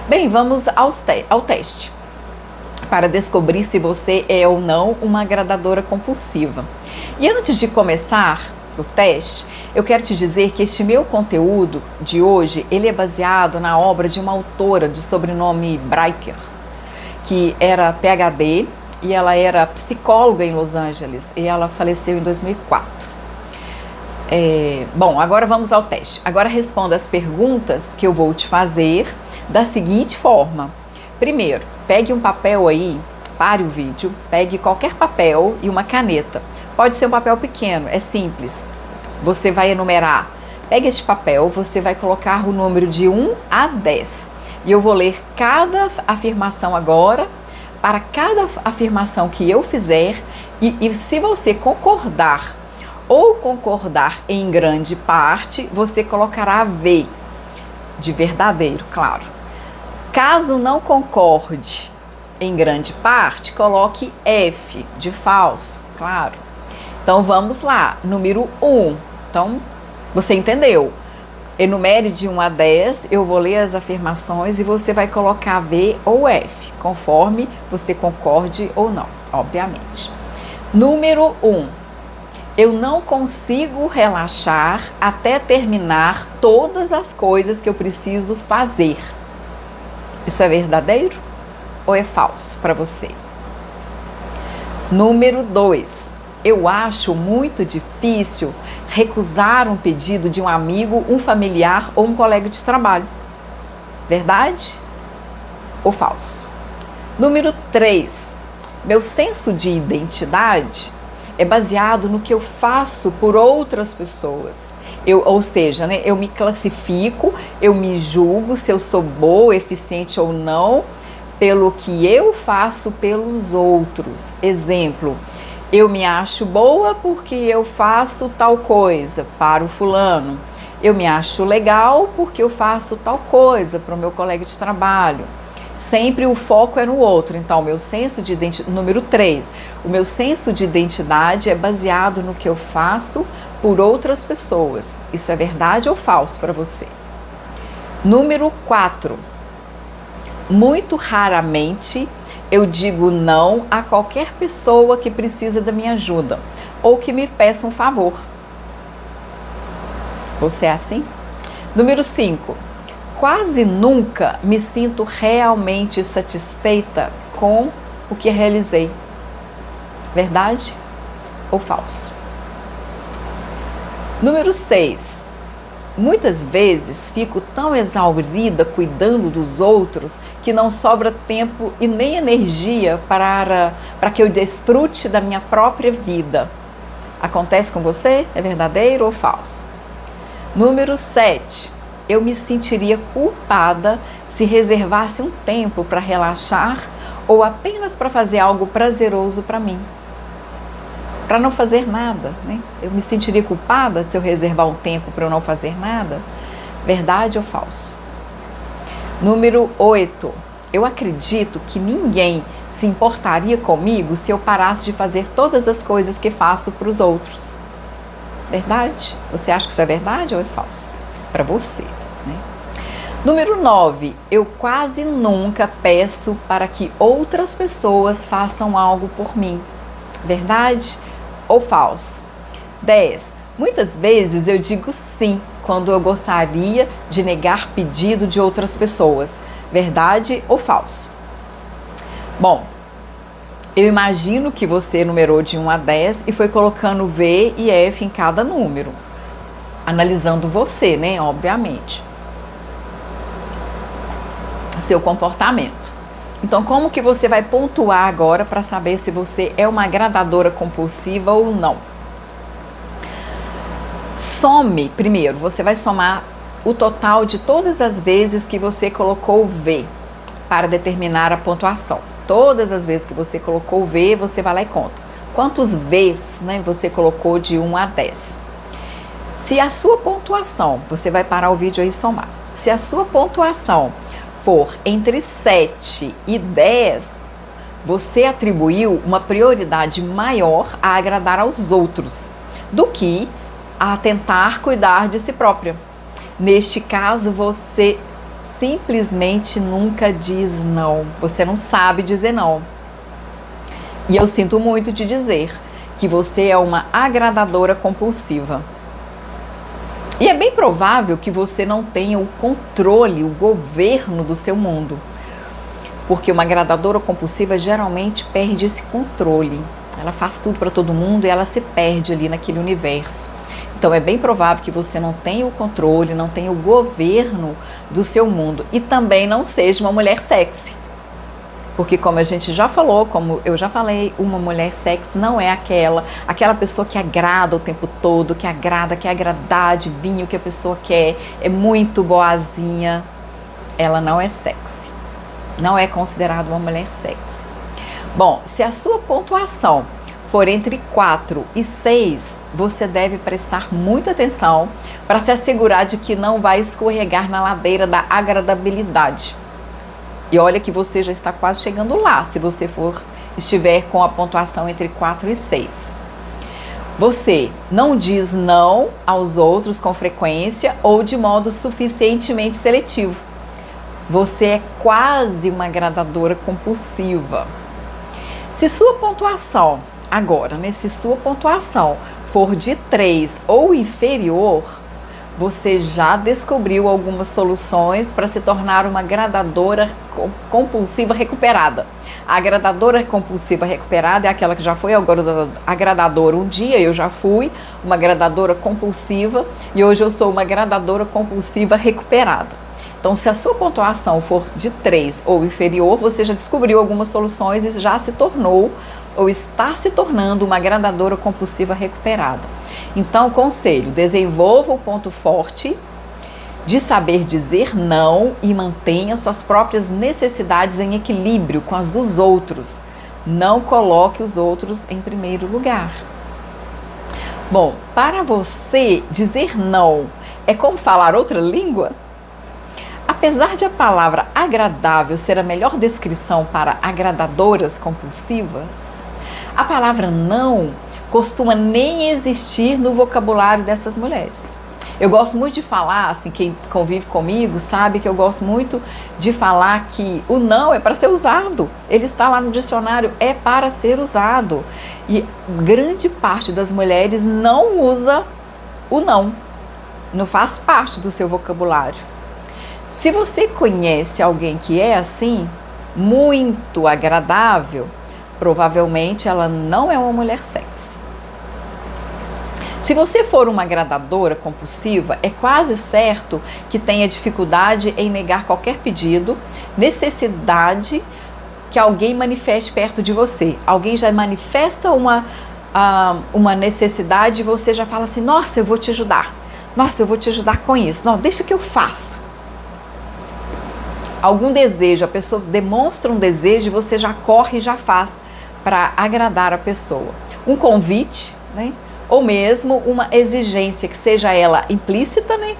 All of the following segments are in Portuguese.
Bem, vamos ao teste para descobrir se você é ou não uma agradadora compulsiva. E antes de começar o teste, eu quero te dizer que este meu conteúdo de hoje, ele é baseado na obra de uma autora de sobrenome Breiker, que era PhD e ela era psicóloga em Los Angeles e ela faleceu em 2004. Bom, agora vamos ao teste. Agora responda as perguntas que eu vou te fazer da seguinte forma. Primeiro, pegue um papel aí, pare o vídeo, pegue qualquer papel e uma caneta. Pode ser um papel pequeno, é simples. Você vai enumerar. Pegue este papel, você vai colocar o número de 1 a 10. E eu vou ler cada afirmação agora. Para cada afirmação que eu fizer, e se você concordar ou concordar em grande parte, você colocará V, de verdadeiro, claro. Caso não concorde em grande parte, coloque F, de falso, claro. Então vamos lá, número 1. Então, você entendeu? Enumere de 1 a 10, eu vou ler as afirmações e você vai colocar V ou F, conforme você concorde ou não, obviamente. Número 1. Eu não consigo relaxar até terminar todas as coisas que eu preciso fazer. Isso é verdadeiro ou é falso para você? Número 2. Eu acho muito difícil recusar um pedido de um amigo, um familiar ou um colega de trabalho. Verdade ou falso? Número 3. Meu senso de identidade é baseado no que eu faço por outras pessoas. Ou seja, eu me classifico, eu me julgo se eu sou boa, eficiente ou não, pelo que eu faço pelos outros. Exemplo, eu me acho boa porque eu faço tal coisa para o fulano. Eu me acho legal porque eu faço tal coisa para o meu colega de trabalho. Sempre o foco é no outro. Então, o meu senso de identidade, número 3, o meu senso de identidade é baseado no que eu faço por outras pessoas. Isso é verdade ou falso para você? Número 4, muito raramente eu digo não a qualquer pessoa que precisa da minha ajuda ou que me peça um favor. Você é assim? Número 5. Quase nunca me sinto realmente satisfeita com o que realizei. Verdade ou falso? Número 6. Muitas vezes fico tão exaurida cuidando dos outros que não sobra tempo e nem energia para que eu desfrute da minha própria vida. Acontece com você? É verdadeiro ou falso? Número 7. Eu me sentiria culpada se reservasse um tempo para relaxar ou apenas para fazer algo prazeroso para mim. Para não fazer nada, né? Eu me sentiria culpada se eu reservar um tempo para eu não fazer nada? Verdade ou falso? Número 8. Eu acredito que ninguém se importaria comigo se eu parasse de fazer todas as coisas que faço para os outros. Verdade? Você acha que isso é verdade ou é falso? Para você, né? Número 9. Eu quase nunca peço para que outras pessoas façam algo por mim. Verdade ou falso? 10. Muitas vezes eu digo sim quando eu gostaria de negar pedido de outras pessoas. Verdade ou falso? Bom, eu imagino que você numerou de 1 a 10 e foi colocando V e F em cada número. Analisando você, né? Obviamente. Seu comportamento. Então, como que você vai pontuar agora para saber se você é uma agradadora compulsiva ou não? Some, primeiro, você vai somar o total de todas as vezes que você colocou V para determinar a pontuação. Todas as vezes que você colocou V, você vai lá e conta. Quantos Vs, né, você colocou de 1 a 10? Se a sua pontuação, você vai parar o vídeo aí e somar. Se a sua pontuação for entre 7 e 10, você atribuiu uma prioridade maior a agradar aos outros do que a tentar cuidar de si própria. Neste caso, você simplesmente nunca diz não. Você não sabe dizer não. E eu sinto muito de dizer que você é uma agradadora compulsiva. E é bem provável que você não tenha o controle, o governo do seu mundo. Porque uma agradadora compulsiva geralmente perde esse controle. Ela faz tudo para todo mundo e ela se perde ali naquele universo. Então é bem provável que você não tenha o controle, não tenha o governo do seu mundo. E também não seja uma mulher sexy. Porque como a gente já falou, como eu já falei, uma mulher sexy não é aquela pessoa que agrada o tempo todo, que quer agradar, adivinha o que a pessoa quer, é muito boazinha. Ela não é sexy. Não é considerada uma mulher sexy. Bom, se a sua pontuação for entre 4 e 6, você deve prestar muita atenção para se assegurar de que não vai escorregar na ladeira da agradabilidade. E olha que você já está quase chegando lá, se você estiver com a pontuação entre 4 e 6. Você não diz não aos outros com frequência ou de modo suficientemente seletivo. Você é quase uma agradadora compulsiva. Se sua pontuação, se sua pontuação for de 3 ou inferior, você já descobriu algumas soluções para se tornar uma agradadora compulsiva recuperada. A agradadora compulsiva recuperada é aquela que já foi agradadora um dia, eu já fui uma agradadora compulsiva e hoje eu sou uma agradadora compulsiva recuperada. Então, se a sua pontuação for de 3 ou inferior, você já descobriu algumas soluções e já se tornou ou está se tornando uma agradadora compulsiva recuperada. Então, conselho, desenvolva o ponto forte de saber dizer não e mantenha suas próprias necessidades em equilíbrio com as dos outros. Não coloque os outros em primeiro lugar. Bom, para você, dizer não é como falar outra língua? Apesar de a palavra agradável ser a melhor descrição para agradadoras compulsivas, a palavra não costuma nem existir no vocabulário dessas mulheres. Eu gosto muito de falar, assim, quem convive comigo sabe que eu gosto muito de falar que o não é para ser usado. Ele está lá no dicionário, é para ser usado. E grande parte das mulheres não usa o não. Não faz parte do seu vocabulário. Se você conhece alguém que é assim, muito agradável, provavelmente ela não é uma mulher sexy. Se você for uma agradadora compulsiva, é quase certo que tenha dificuldade em negar qualquer pedido, necessidade que alguém manifeste perto de você. Alguém já manifesta uma necessidade e você já fala assim, nossa, eu vou te ajudar. Nossa, eu vou te ajudar com isso. Não, deixa que eu faço. Algum desejo, a pessoa demonstra um desejo e você já corre e já faz para agradar a pessoa. Um convite, né? Ou mesmo uma exigência, que seja ela implícita, né?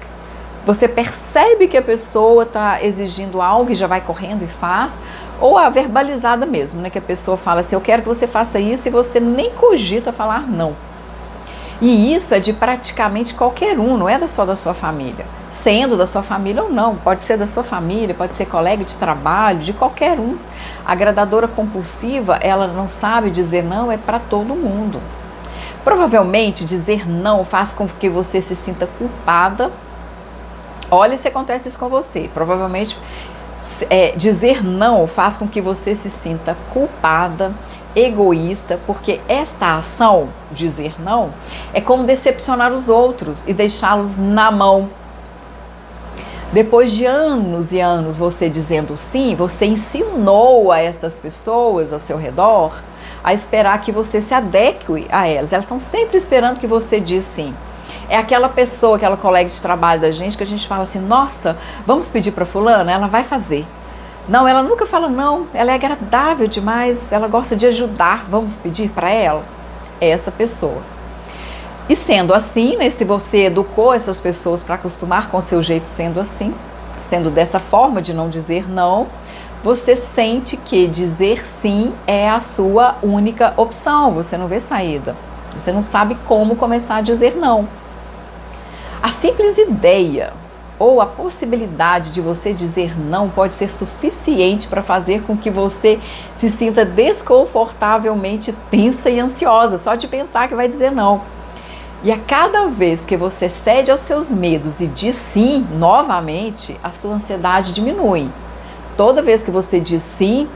Você percebe que a pessoa está exigindo algo e já vai correndo e faz, ou a verbalizada mesmo, né? Que a pessoa fala assim, eu quero que você faça isso e você nem cogita falar não. E isso é de praticamente qualquer um, não é só da sua família. Sendo da sua família ou não, pode ser da sua família, pode ser colega de trabalho, de qualquer um. A agradadora compulsiva, ela não sabe dizer não, é para todo mundo. Provavelmente dizer não faz com que você se sinta culpada. Olha se acontece isso com você. Provavelmente dizer não faz com que você se sinta culpada, egoísta, porque esta ação, dizer não, é como decepcionar os outros e deixá-los na mão. Depois de anos e anos você dizendo sim, você ensinou a essas pessoas ao seu redor a esperar que você se adeque a elas. Elas estão sempre esperando que você diz sim. É aquela pessoa, aquela colega de trabalho da gente que a gente fala assim, nossa, vamos pedir para fulana, ela vai fazer. Não, ela nunca fala não, ela é agradável demais, ela gosta de ajudar, vamos pedir para ela? É essa pessoa. E sendo assim, né, se você educou essas pessoas para acostumar com o seu jeito sendo assim, sendo dessa forma de não dizer não, você sente que dizer sim é a sua única opção, você não vê saída, você não sabe como começar a dizer não. A simples ideia ou a possibilidade de você dizer não pode ser suficiente para fazer com que você se sinta desconfortavelmente tensa e ansiosa, só de pensar que vai dizer não. E a cada vez que você cede aos seus medos e diz sim novamente, a sua ansiedade diminui. Toda vez que você diz sim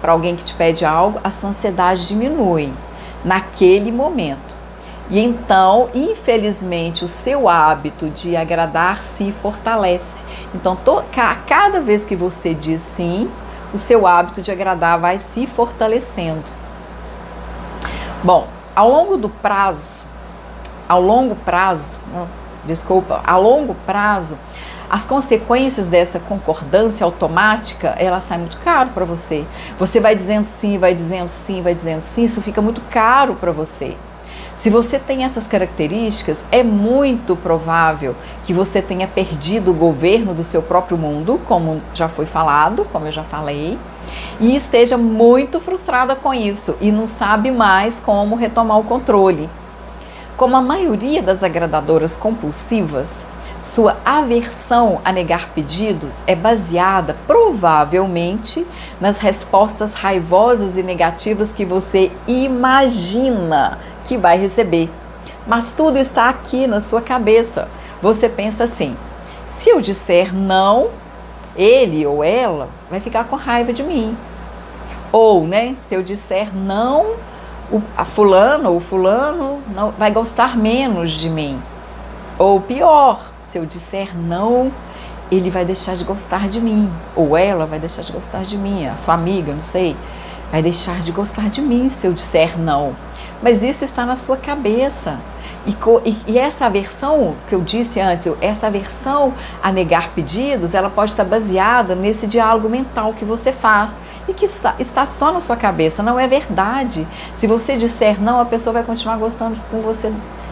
para alguém que te pede algo, a sua ansiedade diminui naquele momento. E então, infelizmente, o seu hábito de agradar se fortalece. Então, cada vez que você diz sim, o seu hábito de agradar vai se fortalecendo. Bom, a longo prazo, as consequências dessa concordância automática, ela sai muito caro para você. Você vai dizendo sim, vai dizendo sim, vai dizendo sim, isso fica muito caro para você. Se você tem essas características, é muito provável que você tenha perdido o governo do seu próprio mundo, como já foi falado, como eu já falei, e esteja muito frustrada com isso e não sabe mais como retomar o controle. Como a maioria das agradadoras compulsivas, sua aversão a negar pedidos é baseada provavelmente nas respostas raivosas e negativas que você imagina que vai receber. Mas tudo está aqui na sua cabeça. Você pensa assim: se eu disser não, ele ou ela vai ficar com raiva de mim. Ou, se eu disser não, a fulana ou fulano não, vai gostar menos de mim. Ou pior, se eu disser não, ele vai deixar de gostar de mim. Ou ela vai deixar de gostar de mim. A sua amiga, não sei, vai deixar de gostar de mim se eu disser não. Mas isso está na sua cabeça. E essa aversão que eu disse antes, essa aversão a negar pedidos, ela pode estar baseada nesse diálogo mental que você faz e que está só na sua cabeça, não é verdade. Se você disser não, a pessoa vai continuar gostando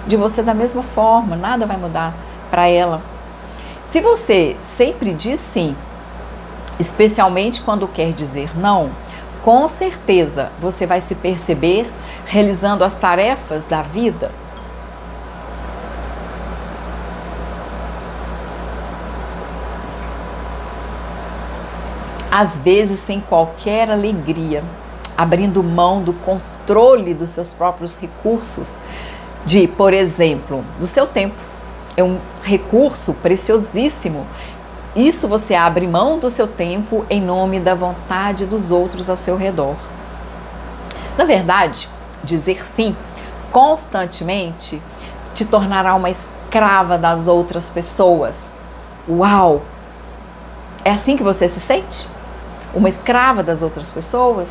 de você da mesma forma, nada vai mudar para ela. Se você sempre diz sim, especialmente quando quer dizer não, com certeza você vai se perceber realizando as tarefas da vida às vezes sem qualquer alegria, abrindo mão do controle dos seus próprios recursos, por exemplo, do seu tempo. É um recurso preciosíssimo. Isso você abre mão do seu tempo em nome da vontade dos outros ao seu redor. Na verdade, dizer sim constantemente te tornará uma escrava das outras pessoas. Uau! É assim que você se sente? Uma escrava das outras pessoas?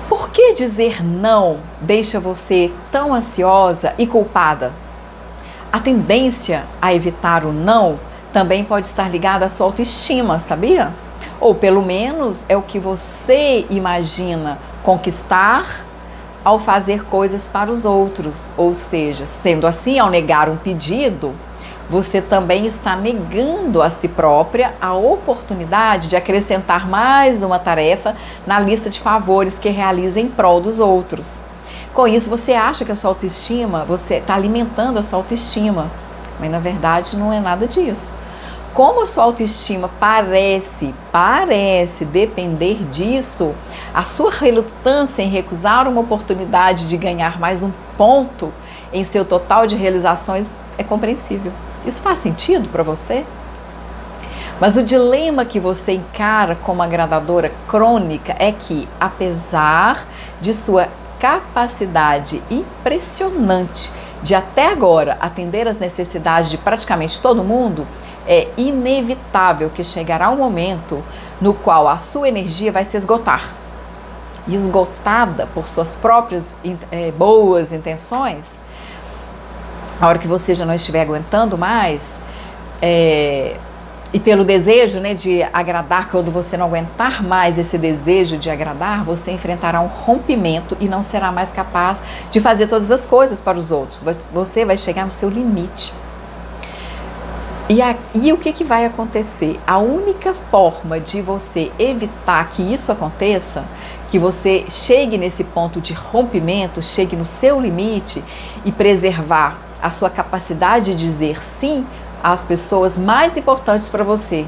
Por que dizer não deixa você tão ansiosa e culpada? A tendência a evitar o não também pode estar ligada à sua autoestima, sabia? Ou pelo menos é o que você imagina conquistar ao fazer coisas para os outros. Ou seja, sendo assim, ao negar um pedido, você também está negando a si própria a oportunidade de acrescentar mais uma tarefa na lista de favores que realiza em prol dos outros. Com isso, você acha que a sua autoestima, você está alimentando a sua autoestima, mas na verdade não é nada disso. Como a sua autoestima parece depender disso, a sua relutância em recusar uma oportunidade de ganhar mais um ponto em seu total de realizações é compreensível. Isso faz sentido para você? Mas o dilema que você encara como agradadora crônica é que, apesar de sua capacidade impressionante de até agora atender às necessidades de praticamente todo mundo, é inevitável que chegará um momento no qual a sua energia vai se esgotar. E esgotada por suas próprias boas intenções, a hora que você já não estiver aguentando mais, e pelo desejo de agradar, quando você não aguentar mais esse desejo de agradar, você enfrentará um rompimento e não será mais capaz de fazer todas as coisas para os outros. Você vai chegar no seu limite. E o que vai acontecer? A única forma de você evitar que isso aconteça, que você chegue nesse ponto de rompimento, chegue no seu limite e preservar a sua capacidade de dizer sim às pessoas mais importantes para você.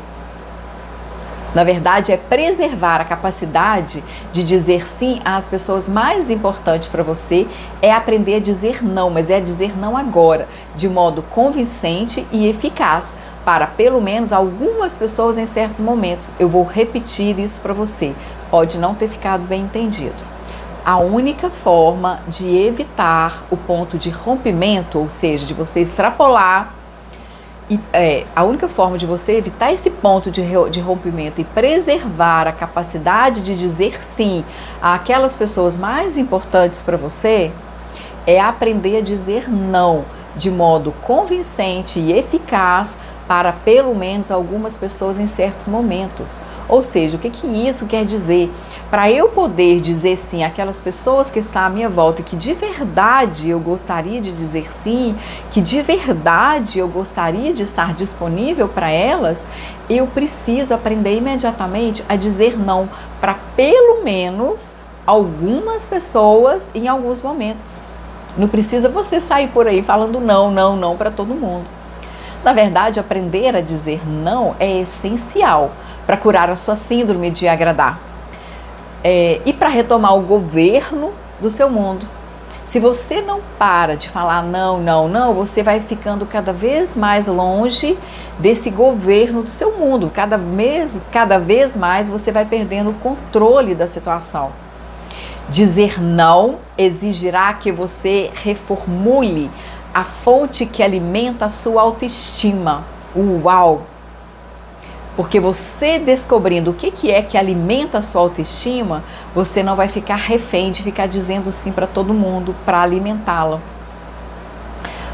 Na verdade, é preservar a capacidade de dizer sim às pessoas mais importantes para você, é aprender a dizer não, mas é dizer não agora, de modo convincente e eficaz, para pelo menos algumas pessoas em certos momentos. Eu vou repetir isso para você, pode não ter ficado bem entendido. A única forma de evitar o ponto de rompimento, ou seja, de você extrapolar, a única forma de você evitar esse ponto de rompimento e preservar a capacidade de dizer sim àquelas pessoas mais importantes para você, é aprender a dizer não de modo convincente e eficaz para pelo menos algumas pessoas em certos momentos. Ou seja, o que isso quer dizer? Para eu poder dizer sim àquelas pessoas que estão à minha volta e que de verdade eu gostaria de dizer sim, que de verdade eu gostaria de estar disponível para elas, eu preciso aprender imediatamente a dizer não para pelo menos algumas pessoas em alguns momentos. Não precisa você sair por aí falando não, não, não para todo mundo. Na verdade, aprender a dizer não é essencial para curar a sua síndrome de agradar e para retomar o governo do seu mundo. Se você não para de falar não, não, não, você vai ficando cada vez mais longe desse governo do seu mundo. Cada vez mais você vai perdendo o controle da situação. Dizer não exigirá que você reformule a fonte que alimenta a sua autoestima. Uau! Porque você descobrindo o que é que alimenta a sua autoestima, você não vai ficar refém de ficar dizendo sim para todo mundo para alimentá-la.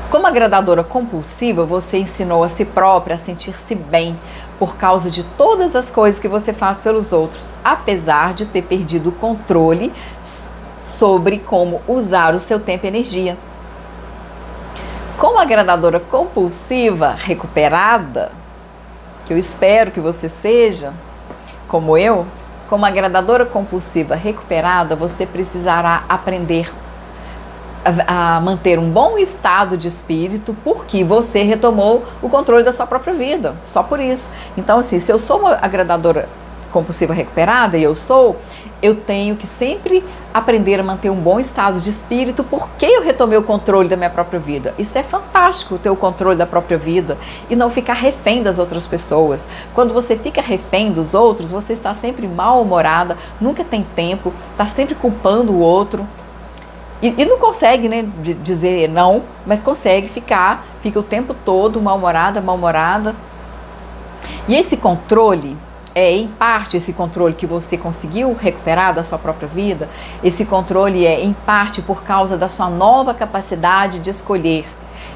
Como agradadora compulsiva, você ensinou a si própria a sentir-se bem por causa de todas as coisas que você faz pelos outros, apesar de ter perdido o controle sobre como usar o seu tempo e energia. Como agradadora compulsiva recuperada, que eu espero que você seja, como eu, como agradadora compulsiva recuperada, você precisará aprender a manter um bom estado de espírito, porque você retomou o controle da sua própria vida, só por isso. Então, assim, se eu sou uma agradadora compulsiva recuperada, e eu tenho que sempre aprender a manter um bom estado de espírito, porque eu retomei o controle da minha própria vida. Isso é fantástico, ter o controle da própria vida e não ficar refém das outras pessoas. Quando você fica refém dos outros, você está sempre mal-humorada, nunca tem tempo, está sempre culpando o outro. E não consegue, né, dizer não, mas consegue fica o tempo todo mal-humorada, mal-humorada. E esse controle, em parte, esse controle que você conseguiu recuperar da sua própria vida, esse controle é, em parte, por causa da sua nova capacidade de escolher,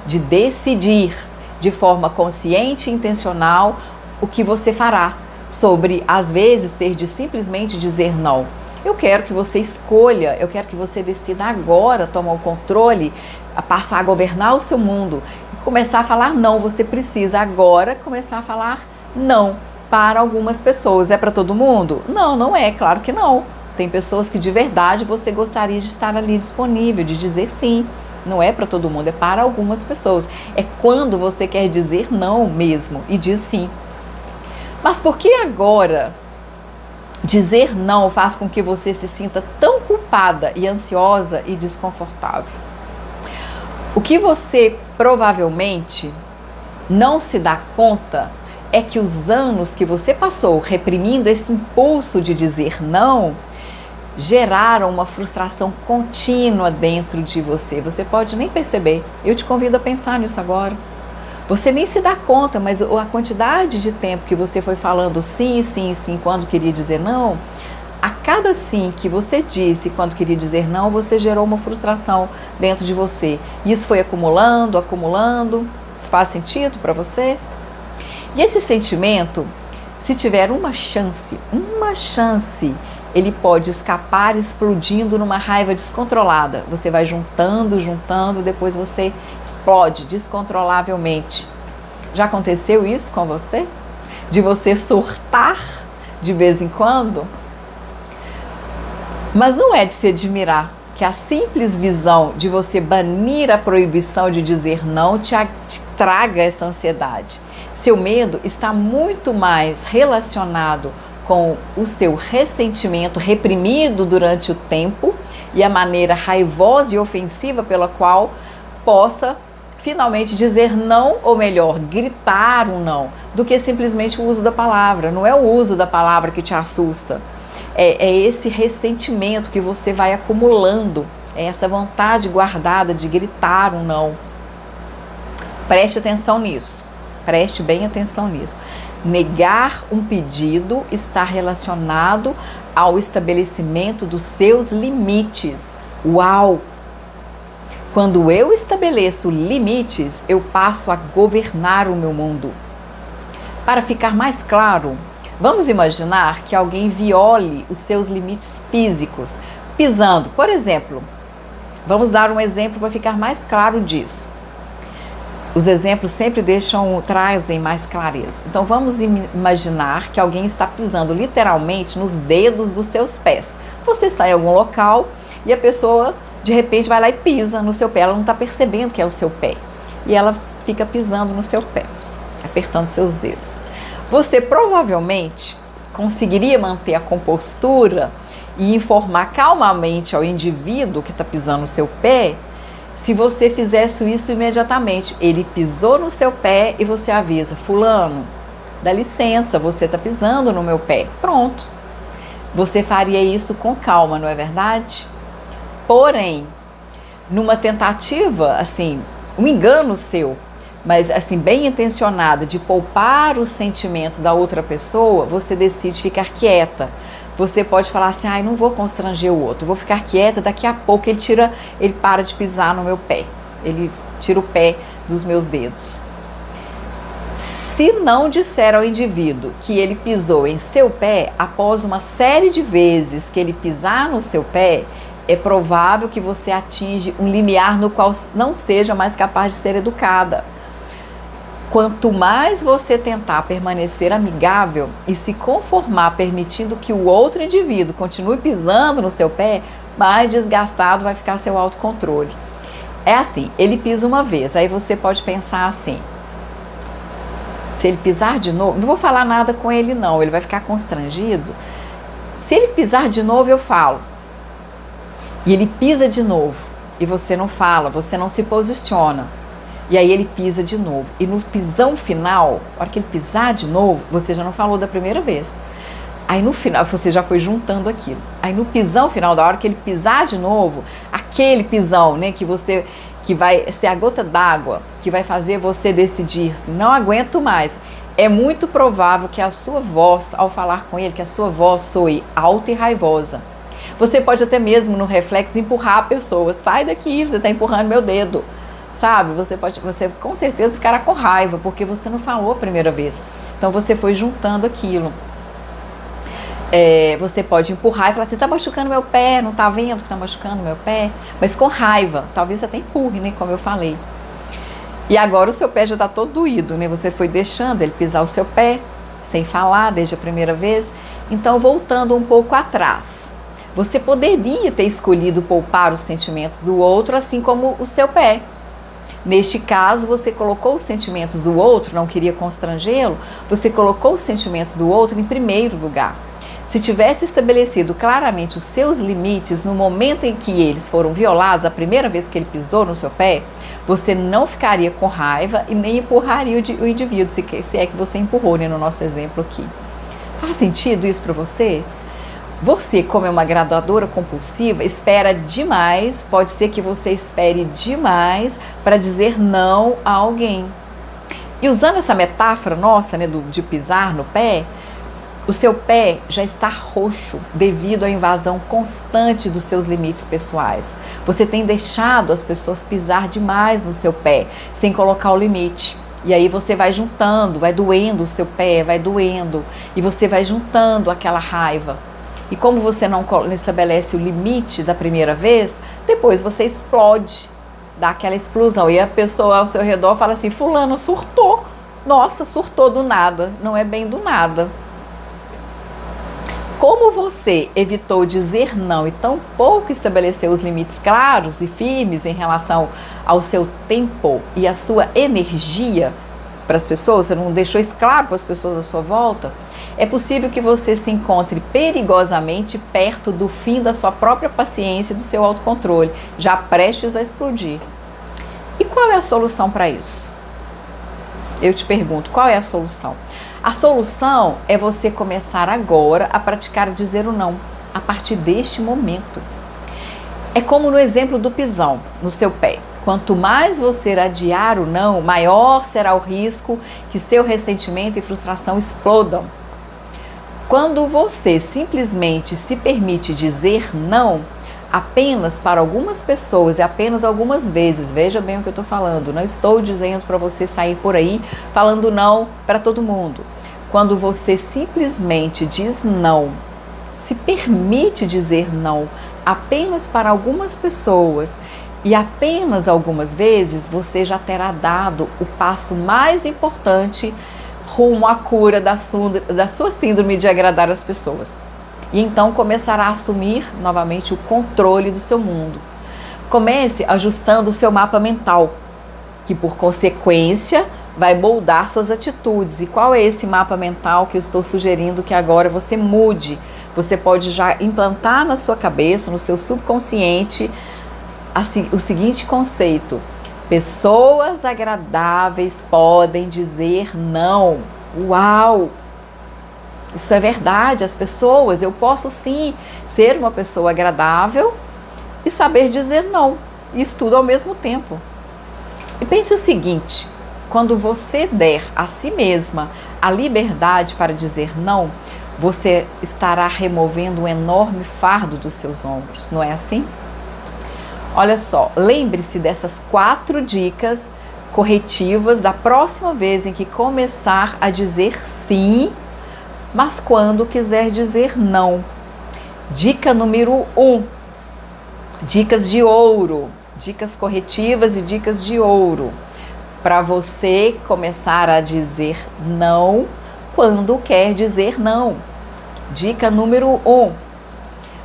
de decidir de forma consciente e intencional o que você fará, sobre, às vezes, ter de simplesmente dizer não. Eu quero que você escolha, eu quero que você decida agora tomar o controle, a passar a governar o seu mundo e começar a falar não. Você precisa agora começar a falar não para algumas pessoas. É para todo mundo? Não, não é, claro que não. Tem pessoas que de verdade você gostaria de estar ali disponível, de dizer sim. Não é para todo mundo, é para algumas pessoas. É quando você quer dizer não mesmo e diz sim. Mas por que agora dizer não faz com que você se sinta tão culpada e ansiosa e desconfortável? O que você provavelmente não se dá conta é que os anos que você passou reprimindo esse impulso de dizer não geraram uma frustração contínua dentro de você. Você pode nem perceber. Eu te convido a pensar nisso agora. Você nem se dá conta, mas a quantidade de tempo que você foi falando sim, sim, sim, quando queria dizer não, a cada sim que você disse quando queria dizer não, você gerou uma frustração dentro de você. Isso foi acumulando, acumulando. Isso faz sentido para você? E esse sentimento, se tiver uma chance, ele pode escapar explodindo numa raiva descontrolada. Você vai juntando, depois você explode descontrolavelmente. Já aconteceu isso com você? De você surtar de vez em quando? Mas não é de se admirar, que a simples visão de você banir a proibição de dizer não te traga essa ansiedade. Seu medo está muito mais relacionado com o seu ressentimento reprimido durante o tempo e a maneira raivosa e ofensiva pela qual possa finalmente dizer não, ou melhor, gritar um não, do que simplesmente o uso da palavra. Não é o uso da palavra que te assusta, é esse ressentimento que você vai acumulando, é essa vontade guardada de gritar um não. Preste atenção nisso, preste bem atenção nisso. Negar um pedido está relacionado ao estabelecimento dos seus limites. Uau! Quando eu estabeleço limites, eu passo a governar o meu mundo. Para ficar mais claro, vamos imaginar que alguém viole os seus limites físicos, pisando, por exemplo. Vamos dar um exemplo para ficar mais claro disso. Os exemplos sempre trazem mais clareza. Então vamos imaginar que alguém está pisando literalmente nos dedos dos seus pés. Você está em algum local e a pessoa de repente vai lá e pisa no seu pé. Ela não está percebendo que é o seu pé. E ela fica pisando no seu pé, apertando seus dedos. Você provavelmente conseguiria manter a compostura e informar calmamente ao indivíduo que está pisando no seu pé se você fizesse isso imediatamente. Ele pisou no seu pé e você avisa: fulano, dá licença, você está pisando no meu pé. Pronto. Você faria isso com calma, não é verdade? Porém, numa tentativa, assim, um engano seu, mas assim, bem intencionado, de poupar os sentimentos da outra pessoa, você decide ficar quieta. Você pode falar assim: ai, não vou constranger o outro, vou ficar quieta, daqui a pouco ele para de pisar no meu pé, ele tira o pé dos meus dedos. Se não disser ao indivíduo que ele pisou em seu pé, após uma série de vezes que ele pisar no seu pé, é provável que você atinja um limiar no qual não seja mais capaz de ser educada. Quanto mais você tentar permanecer amigável e se conformar permitindo que o outro indivíduo continue pisando no seu pé, mais desgastado vai ficar seu autocontrole. É assim, ele pisa uma vez, aí você pode pensar assim: se ele pisar de novo, não vou falar nada com ele não, ele vai ficar constrangido. Se ele pisar de novo, eu falo. E ele pisa de novo, e você não fala, você não se posiciona. E aí ele pisa de novo. E no pisão final, na hora que ele pisar de novo, você já não falou da primeira vez. Aí no final, você já foi juntando aquilo. Aí no pisão final, da hora que ele pisar de novo, aquele pisão, né, que vai ser a gota d'água, que vai fazer você decidir se não aguento mais. É muito provável que a sua voz, ao falar com ele, que a sua voz soe alta e raivosa. Você pode até mesmo, no reflexo, empurrar a pessoa. Sai daqui, você está empurrando meu dedo. Sabe? Você com certeza ficará com raiva, porque você não falou a primeira vez. Então você foi juntando aquilo. Você pode empurrar e falar assim: tá machucando meu pé, não tá vendo que tá machucando meu pé? Mas com raiva, talvez você até empurre, né? Como eu falei. E agora o seu pé já tá todo doído, né? Você foi deixando ele pisar o seu pé, sem falar desde a primeira vez. Então, voltando um pouco atrás, você poderia ter escolhido poupar os sentimentos do outro, assim como o seu pé. Neste caso, você colocou os sentimentos do outro, não queria constrangê-lo, você colocou os sentimentos do outro em primeiro lugar. Se tivesse estabelecido claramente os seus limites no momento em que eles foram violados, a primeira vez que ele pisou no seu pé, você não ficaria com raiva e nem empurraria o indivíduo, se é que você empurrou, né, no nosso exemplo aqui. Faz sentido isso para você? Você, como é uma graduadora compulsiva, espera demais, pode ser que você espere demais para dizer não a alguém. E usando essa metáfora nossa, né, de pisar no pé, o seu pé já está roxo devido à invasão constante dos seus limites pessoais. Você tem deixado as pessoas pisar demais no seu pé, sem colocar o limite. E aí você vai juntando, vai doendo o seu pé, vai doendo, e você vai juntando aquela raiva. E como você não estabelece o limite da primeira vez, depois você explode, dá aquela explosão. E a pessoa ao seu redor fala assim: fulano surtou. Nossa, surtou do nada. Não é bem do nada. como você evitou dizer não e tão pouco estabeleceu os limites claros e firmes em relação ao seu tempo e à sua energia para as pessoas, você não deixou isso claro para as pessoas à sua volta, é possível que você se encontre perigosamente perto do fim da sua própria paciência e do seu autocontrole, já prestes a explodir. E qual é a solução para isso? Eu te pergunto, qual é a solução? A solução é você começar agora a praticar dizer o não, a partir deste momento. É como no exemplo do pisão no seu pé. Quanto mais você adiar o não, maior será o risco que seu ressentimento e frustração explodam. Quando você simplesmente se permite dizer não, apenas para algumas pessoas e apenas algumas vezes, veja bem o que eu estou falando, não estou dizendo para você sair por aí falando não para todo mundo. Quando você simplesmente diz não, se permite dizer não apenas para algumas pessoas e apenas algumas vezes, você já terá dado o passo mais importante rumo à cura da sua síndrome de agradar as pessoas. E então começará a assumir novamente o controle do seu mundo. Comece ajustando o seu mapa mental, que por consequência vai moldar suas atitudes. E qual é esse mapa mental que eu estou sugerindo que agora você mude? Você pode já implantar na sua cabeça, no seu subconsciente, o seguinte conceito: pessoas agradáveis podem dizer não. Uau! Isso é verdade, as pessoas, eu posso sim ser uma pessoa agradável e saber dizer não, isso tudo ao mesmo tempo. E pense o seguinte, quando você der a si mesma a liberdade para dizer não, você estará removendo um enorme fardo dos seus ombros, não é assim? Olha só, lembre-se dessas 4 dicas corretivas da próxima vez em que começar a dizer sim, mas quando quiser dizer não. Dica número 1, dicas de ouro, dicas corretivas e dicas de ouro, para você começar a dizer não quando quer dizer não. Dica número 1,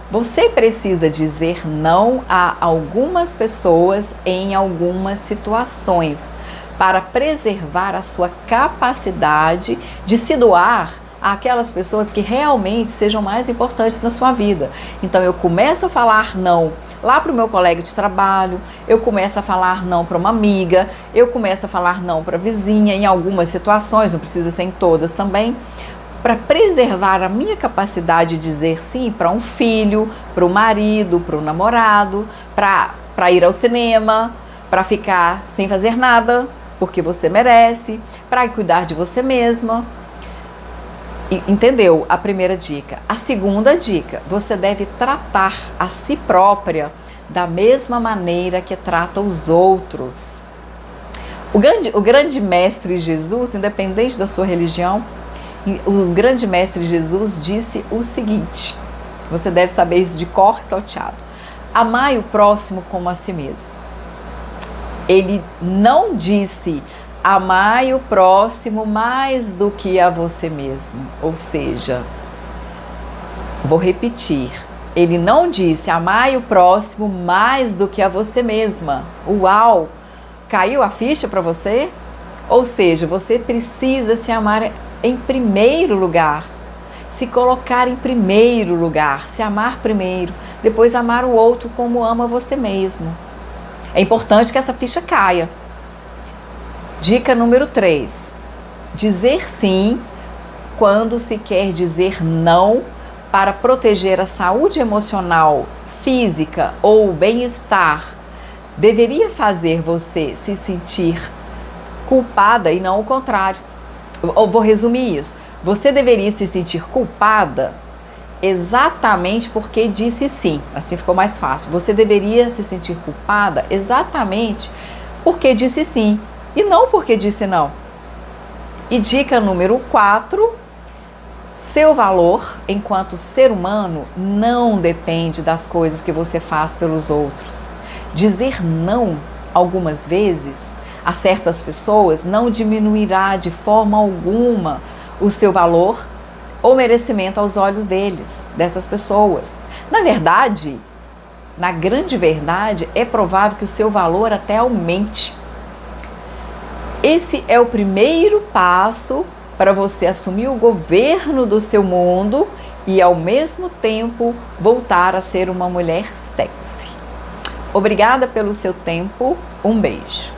você precisa dizer não a algumas pessoas em algumas situações para preservar a sua capacidade de se doar àquelas pessoas que realmente sejam mais importantes na sua vida. Então eu começo a falar não lá para o meu colega de trabalho, eu começo a falar não para uma amiga, eu começo a falar não para a vizinha em algumas situações, não precisa ser em todas também, para preservar a minha capacidade de dizer sim para um filho, para o marido, para o namorado, para ir ao cinema, para ficar sem fazer nada, porque você merece, para cuidar de você mesma. Entendeu? A primeira dica. A segunda dica, você deve tratar a si própria da mesma maneira que trata os outros. O grande mestre Jesus, independente da sua religião, o grande mestre Jesus disse o seguinte, você deve saber isso de cor salteado: amai o próximo como a si mesmo. Ele não disse amai o próximo mais do que a você mesmo. Ou seja, vou repetir, ele não disse amai o próximo mais do que a você mesma. Uau! Caiu a ficha para você? Ou seja, você precisa se amar em primeiro lugar, se colocar em primeiro lugar, se amar primeiro, depois amar o outro como ama você mesmo. É importante que essa ficha caia. Dica número 3, dizer sim quando se quer dizer não para proteger a saúde emocional, física ou o bem-estar deveria fazer você se sentir culpada e não o contrário. Eu vou resumir isso. Você deveria se sentir culpada exatamente porque disse sim. Assim ficou mais fácil. Você deveria se sentir culpada exatamente porque disse sim e não porque disse não. E dica número 4, seu valor enquanto ser humano não depende das coisas que você faz pelos outros. Dizer não algumas vezes a certas pessoas não diminuirá de forma alguma o seu valor ou merecimento aos olhos deles, dessas pessoas. Na verdade, na grande verdade, é provável que o seu valor até aumente. Esse é o primeiro passo para você assumir o governo do seu mundo e, ao mesmo tempo, voltar a ser uma mulher sexy. Obrigada pelo seu tempo. Um beijo.